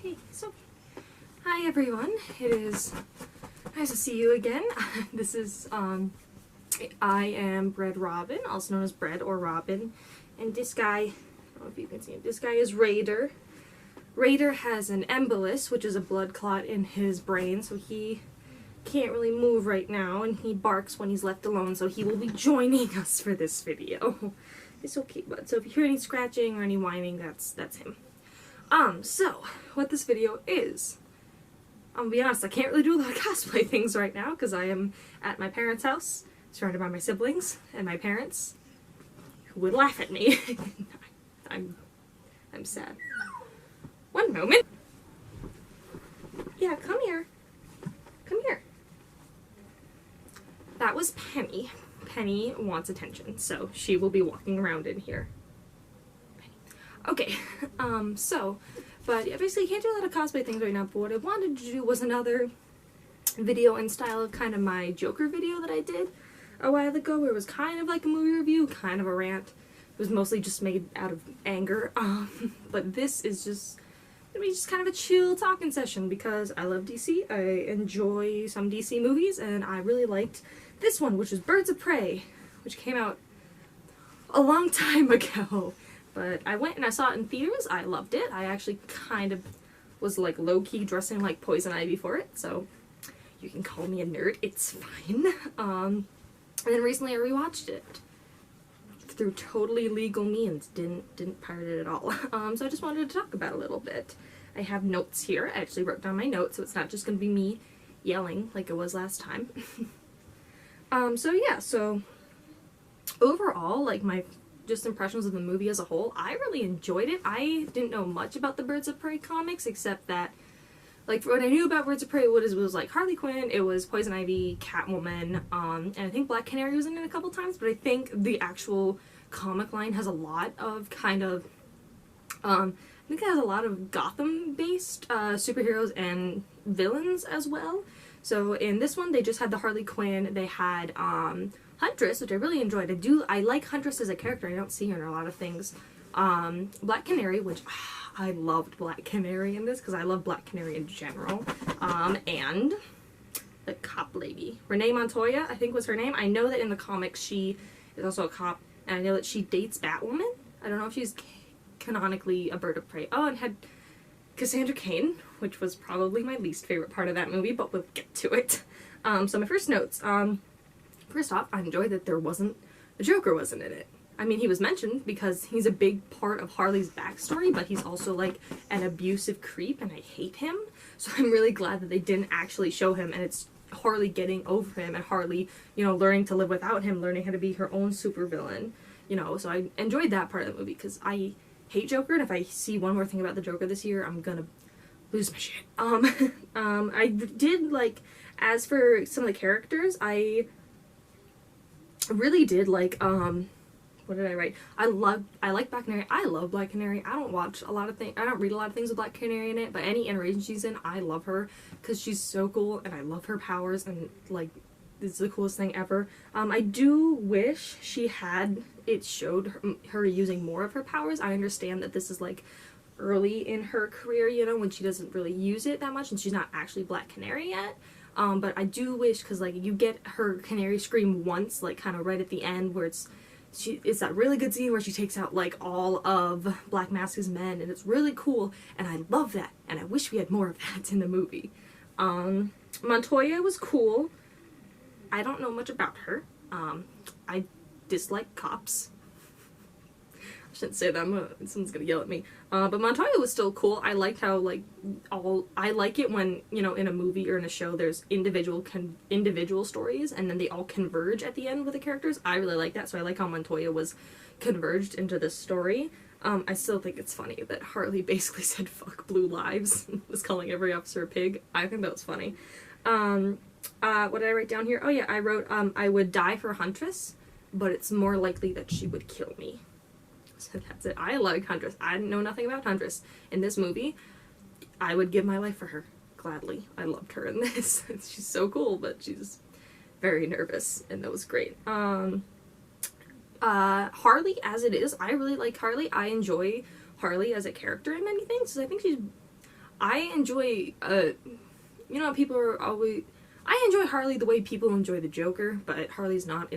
Okay, so hi everyone. It is nice to see you again. This is I am Bread Robin, also known as Bread or Robin, and this guy, I don't know if you can see him. This guy is Raider. Raider has an embolus, which is a blood clot in his brain, so he can't really move right now, and he barks when he's left alone, so he will be joining us for this video. It's okay, bud. So if you hear any scratching or any whining, that's him. So what this video is, I'll be honest, I can't really do a lot of cosplay things right now because I am at my parents' house, surrounded by my siblings and my parents, who would laugh at me. I'm sad. One moment. Yeah, come here. Come here. That was Penny. Penny wants attention, so she will be walking around in here. Okay, but obviously I can't do a lot of cosplay things right now, but what I wanted to do was another video in style of kind of my Joker video that I did a while ago, where it was kind of like a movie review, kind of a rant. It was mostly just made out of anger, but this is just gonna be just kind of a chill talking session because I love DC, I enjoy some DC movies, and I really liked this one, which was Birds of Prey, which came out a long time ago. But I went and I saw it in theaters. I loved it. I actually kind of was like low-key dressing like Poison Ivy for it, so you can call me a nerd. It's fine. And then recently I rewatched it through totally legal means. Didn't pirate it at all. So I just wanted to talk about it a little bit. I have notes here. I actually wrote down my notes, so it's not just gonna be me yelling like it was last time. So yeah. So overall, like my just impressions of the movie as a whole, I really enjoyed it. I didn't know much about the Birds of Prey comics, except that, like, what I knew about Birds of Prey was like Harley Quinn, it was Poison Ivy, Catwoman, and I think Black Canary was in it a couple times, but I think the actual comic line has a lot of kind of, I think it has a lot of Gotham-based superheroes and villains as well. So in this one, they just had the Harley Quinn, they had, Huntress, which I really enjoyed. I like Huntress as a character. I don't see her in a lot of things. Black Canary, which I loved Black Canary in this because I love Black Canary in general. And the cop lady, Renee Montoya, I think was her name. I know that in the comics she is also a cop, and I know that she dates Batwoman. I don't know if she's canonically a Bird of Prey. Oh, and had Cassandra Cain, which was probably my least favorite part of that movie, but we'll get to it. So my first notes. First off, I enjoyed that the Joker wasn't in it. I mean, he was mentioned because he's a big part of Harley's backstory, but he's also like an abusive creep, and I hate him. So I'm really glad that they didn't actually show him, and it's Harley getting over him, and Harley, you know, learning to live without him, learning how to be her own supervillain, you know. So I enjoyed that part of the movie because I hate Joker, and if I see one more thing about the Joker this year, I'm gonna lose my shit. I did like, as for some of the characters, I really did like, what did I write? I like Black Canary. I love Black Canary. I don't watch a lot of things, I don't read a lot of things with Black Canary in it, but any iteration she's in, I love her because she's so cool, and I love her powers, and like, this is the coolest thing ever. I do wish it showed her using more of her powers. I understand that this is like early in her career, you know, when she doesn't really use it that much, and she's not actually Black Canary yet. But I do wish, because like you get her canary scream once, like kind of right at the end, where it's that really good scene where she takes out like all of Black Mask's men, and it's really cool, and I love that, and I wish we had more of that in the movie. Montoya was cool. I don't know much about her. I dislike cops. I shouldn't say that, someone's gonna yell at me. But Montoya was still cool. I liked how, like, I like it when, you know, in a movie or in a show there's individual stories, and then they all converge at the end with the characters. I really like that, so I like how Montoya was converged into this story. I still think it's funny that Harley basically said fuck blue lives and was calling every officer a pig. I think that was funny. What did I write down here? Oh yeah, I wrote, I would die for Huntress, but it's more likely that she would kill me. So that's it. I like Huntress. I know nothing about Huntress. In this movie, I would give my life for her. Gladly. I loved her in this. She's so cool, but she's very nervous, and that was great. Harley as it is, I really like Harley. I enjoy Harley as a character in many things, because I think I enjoy, you know, people are always, I enjoy Harley the way people enjoy the Joker, but Harley's not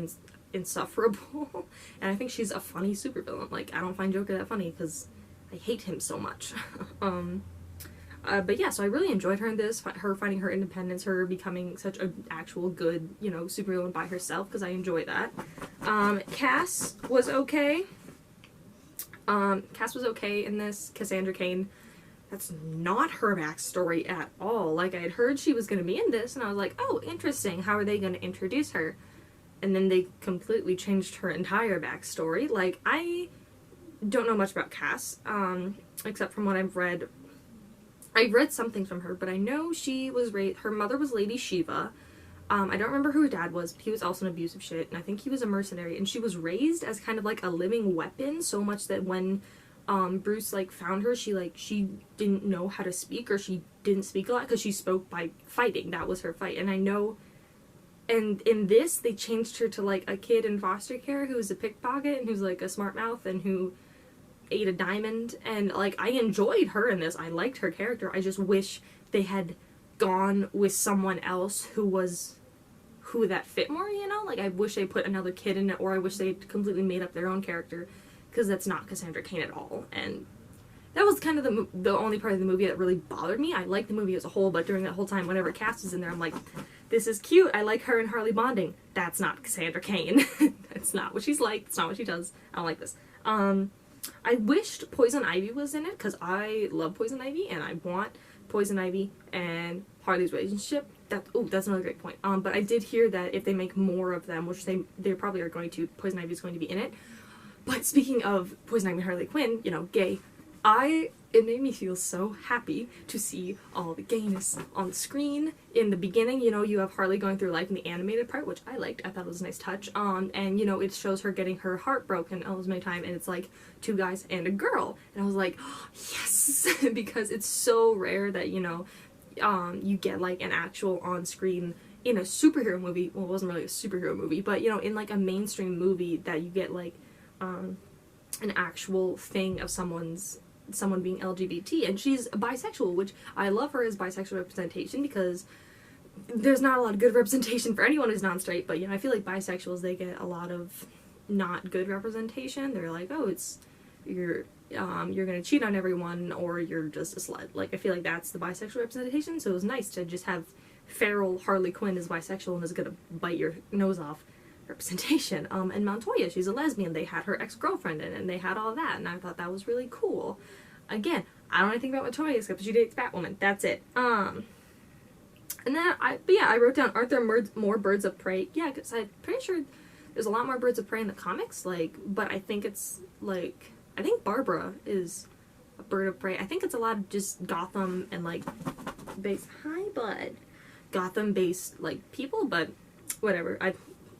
insufferable, and I think she's a funny supervillain. Like, I don't find Joker that funny, because I hate him so much. But yeah, so I really enjoyed her in this, her finding her independence, her becoming such an actual good, you know, supervillain by herself, because I enjoy that. Cass was okay. Cass was okay in this. Cassandra Cain, that's not her backstory at all. Like, I had heard she was going to be in this, and I was like, oh, interesting, how are they going to introduce her? And then they completely changed her entire backstory. Like, I don't know much about Cass, except from what I've read. I've read something from her, but I know she was raised, her mother was Lady Shiva. I don't remember who her dad was, but he was also an abusive shit, and I think he was a mercenary, and she was raised as kind of like a living weapon, so much that when Bruce, like, found her, she didn't know how to speak, or she didn't speak a lot, because she spoke by fighting. That was her fight. And I know, and in this, they changed her to, like, a kid in foster care who was a pickpocket, and who's, like, a smart mouth, and who ate a diamond, and, like, I enjoyed her in this. I liked her character. I just wish they had gone with someone else who that fit more, you know? Like, I wish they put another kid in it, or I wish they completely made up their own character, because that's not Cassandra Cain at all. And that was kind of the only part of the movie that really bothered me. I liked the movie as a whole, but during that whole time, whenever Cass is in there, I'm like, this is cute, I like her and Harley bonding. That's not Cassandra Cain. That's not what she's like, that's not what she does. I don't like this. I wished Poison Ivy was in it, because I love Poison Ivy, and I want Poison Ivy and Harley's relationship. That's another great point. But I did hear that if they make more of them, which they probably are going to, Poison Ivy is going to be in it. But speaking of Poison Ivy and Harley Quinn, you know, gay, it made me feel so happy to see all the gayness on the screen. In the beginning, you know, you have Harley going through life in the animated part, which I liked. I thought it was a nice touch. And, you know, it shows her getting her heart broken all this many time, and it's like 2 guys and a girl. And I was like, oh, yes! Because it's so rare that, you know, you get, like, an actual on-screen in a superhero movie. Well, it wasn't really a superhero movie, but, you know, in, like, a mainstream movie that you get, like, an actual thing of someone being LGBT, and she's bisexual, which I love her as bisexual representation, because there's not a lot of good representation for anyone who's non-straight, but, you know, I feel like bisexuals, they get a lot of not good representation. They're like, oh, you're gonna cheat on everyone, or you're just a slut. Like, I feel like that's the bisexual representation, so it was nice to just have feral Harley Quinn is bisexual and is gonna bite your nose off representation. And Montoya, she's a lesbian. They had her ex-girlfriend in it, and they had all that, and I thought that was really cool. Again, I don't know anything about Montoya except she dates Batwoman. That's it. And then I wrote down, aren't there more birds of prey? Yeah, because I'm pretty sure there's a lot more birds of prey in the comics, like, but I think it's, like, I think Barbara is a bird of prey. I think it's a lot of just Gotham and, like, Gotham-based, like, people, but whatever.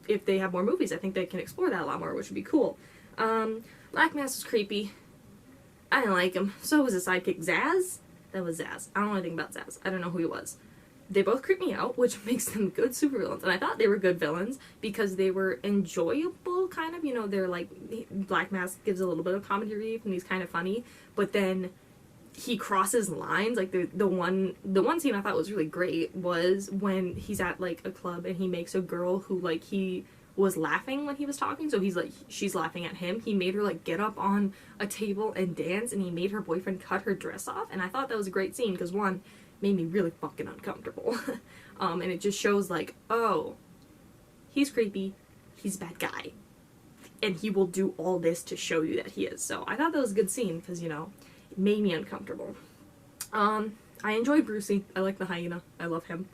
If they have more movies, I think they can explore that a lot more, which would be cool. Black Mask was creepy. I didn't like him. So was his sidekick, Zaz. That was Zaz. I don't know anything about Zaz. I don't know who he was. They both creep me out, which makes them good supervillains. And I thought they were good villains because they were enjoyable, kind of. You know, they're like, Black Mask gives a little bit of comedy relief, and he's kind of funny. But then he crosses lines. Like, the one scene I thought was really great was when he's at, like, a club, and he makes a girl who, like, he was laughing when he was talking, so he's like, she's laughing at him. He made her, like, get up on a table and dance, and he made her boyfriend cut her dress off, and I thought that was a great scene, because one, made me really fucking uncomfortable. And it just shows, like, oh, he's creepy, he's a bad guy, and he will do all this to show you that he is. So I thought that was a good scene, because, you know, it made me uncomfortable. I enjoyed Brucey. I like the hyena. I love him.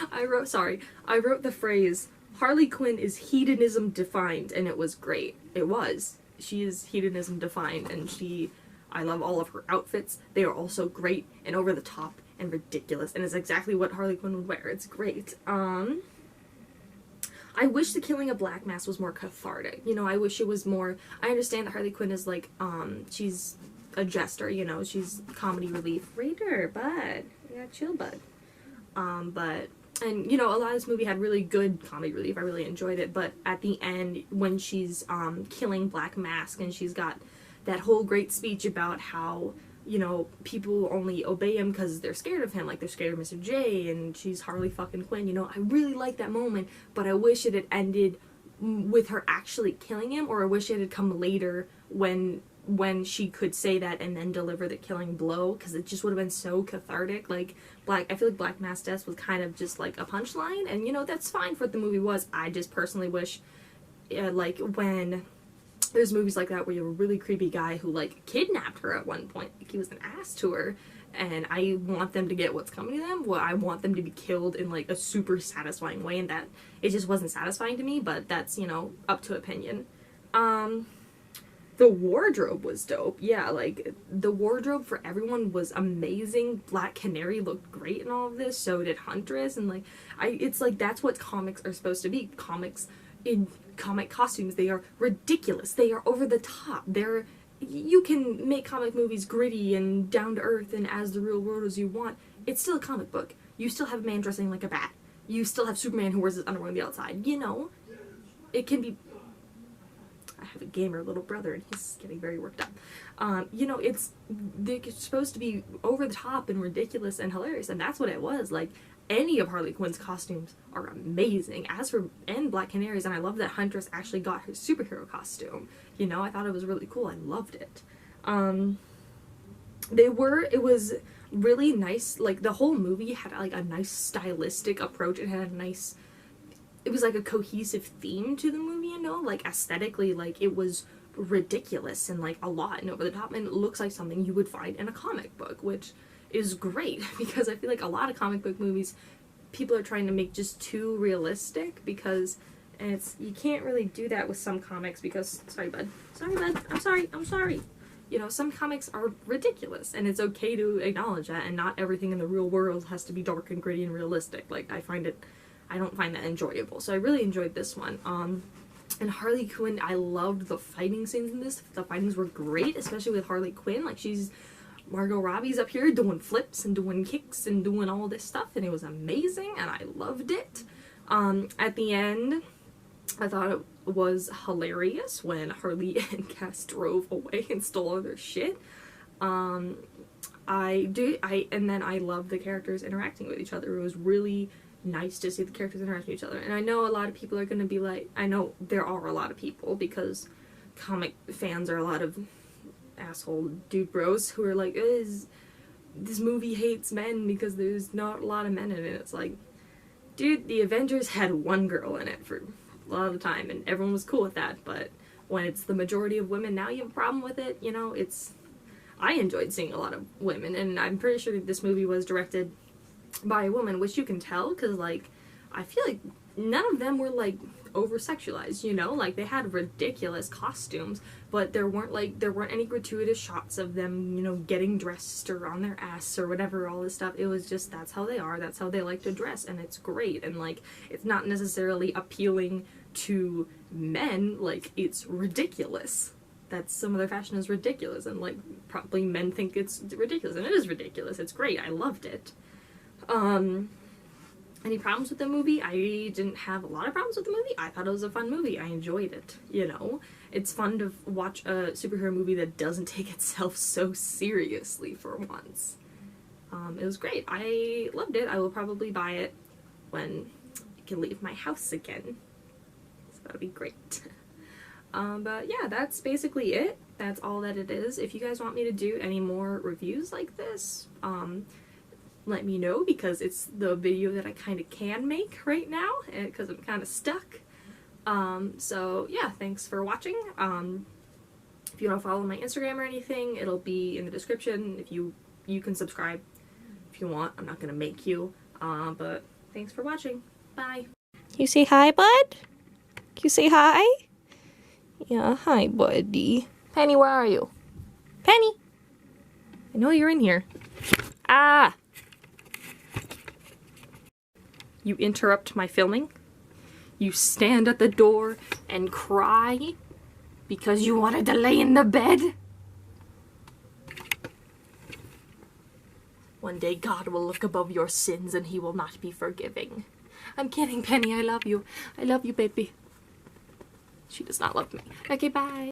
I wrote the phrase, Harley Quinn is hedonism defined, and it was great. It was. She is hedonism defined, and I love all of her outfits. They are also great and over the top and ridiculous, and it's exactly what Harley Quinn would wear. It's great. I wish the killing of Black Mask was more cathartic. You know, I wish it was more, I understand that Harley Quinn is like, she's a jester, you know, she's comedy relief. Raider, bud. Yeah, chill, bud. And, you know, a lot of this movie had really good comedy relief. I really enjoyed it. But at the end, when she's killing Black Mask and she's got that whole great speech about how, you know, people only obey him because they're scared of him, like they're scared of Mr. J, and she's Harley fucking Quinn, you know. I really like that moment, but I wish it had ended with her actually killing him, or I wish it had come later when she could say that and then deliver the killing blow, because it just would have been so cathartic. Like, I feel like Black Mass Death was kind of just like a punchline, and you know, that's fine for what the movie was. I just personally wish, like, when there's movies like that where you have a really creepy guy who, like, kidnapped her at one point, like, he was an ass to her, and I want them to get what's coming to them. Well, I want them to be killed in, like, a super satisfying way, and that, it just wasn't satisfying to me, but that's, you know, up to opinion. The wardrobe was dope. Yeah, like, the wardrobe for everyone was amazing. Black Canary looked great in all of this, so did Huntress, and, like, it's like, that's what comics are supposed to be. Comics, in comic costumes, they are ridiculous. They are over the top. You can make comic movies gritty and down to earth and as the real world as you want. It's still a comic book. You still have a man dressing like a bat. You still have Superman who wears his underwear on the outside. You know, it can be... I have a gamer little brother and he's getting very worked up. You know, they're supposed to be over the top and ridiculous and hilarious, and that's what it was. Like, any of Harley Quinn's costumes are amazing. And Black Canary's, and I love that Huntress actually got her superhero costume. You know, I thought it was really cool. I loved it. It was really nice. Like, the whole movie had, like, a nice stylistic approach. It had it was like a cohesive theme to the movie, you know? Like, aesthetically, like, it was ridiculous and, like, a lot and over the top, and it looks like something you would find in a comic book, which is great, because I feel like a lot of comic book movies, people are trying to make just too realistic, because you can't really do that with some comics, because, sorry bud, I'm sorry, you know, some comics are ridiculous, and it's okay to acknowledge that, and not everything in the real world has to be dark and gritty and realistic. Like, I don't find that enjoyable, so I really enjoyed this one. And Harley Quinn, I loved the fighting scenes in this. The fightings were great, especially with Harley Quinn. Like, Margot Robbie's up here doing flips and doing kicks and doing all this stuff, and it was amazing, and I loved it. At the end, I thought it was hilarious when Harley and Cass drove away and stole all their shit. And then I loved the characters interacting with each other. It was really nice to see the characters interact with each other. And I know a lot of people are going to be like, I know there are a lot of people, because comic fans are a lot of asshole dude bros who are like, this movie hates men because there's not a lot of men in it. It's like, dude, the Avengers had one girl in it for a lot of the time, and everyone was cool with that, but when it's the majority of women, now you have a problem with it, you know. I enjoyed seeing a lot of women, and I'm pretty sure this movie was directed by a woman, which you can tell, because, like, I feel like none of them were, like, over-sexualized, you know? Like, they had ridiculous costumes, but there weren't any gratuitous shots of them, you know, getting dressed or on their ass or whatever, all this stuff. It was just, that's how they are, that's how they like to dress, and it's great, and, like, it's not necessarily appealing to men, like, it's ridiculous. Some of their fashion is ridiculous, and, like, probably men think it's ridiculous, and it is ridiculous. It's great. I loved it. Any problems with the movie? I didn't have a lot of problems with the movie. I thought it was a fun movie. I enjoyed it, you know? It's fun to watch a superhero movie that doesn't take itself so seriously for once. It was great. I loved it. I will probably buy it when I can leave my house again. So that'll be great. But yeah, that's basically it. That's all that it is. If you guys want me to do any more reviews like this, let me know, because it's the video that I kind of can make right now, because I'm kind of stuck. So yeah, thanks for watching. If you want to follow my Instagram or anything, it'll be in the description. If you can subscribe if you want. I'm not gonna make you. But thanks for watching. Bye. You say hi, bud? You say hi? Yeah, hi, buddy. Penny, where are you? Penny! I know you're in here. Ah! You interrupt my filming? You stand at the door and cry because you wanted to lay in the bed? One day God will look above your sins and he will not be forgiving. I'm kidding, Penny. I love you. I love you, baby. She does not love me. Okay, bye.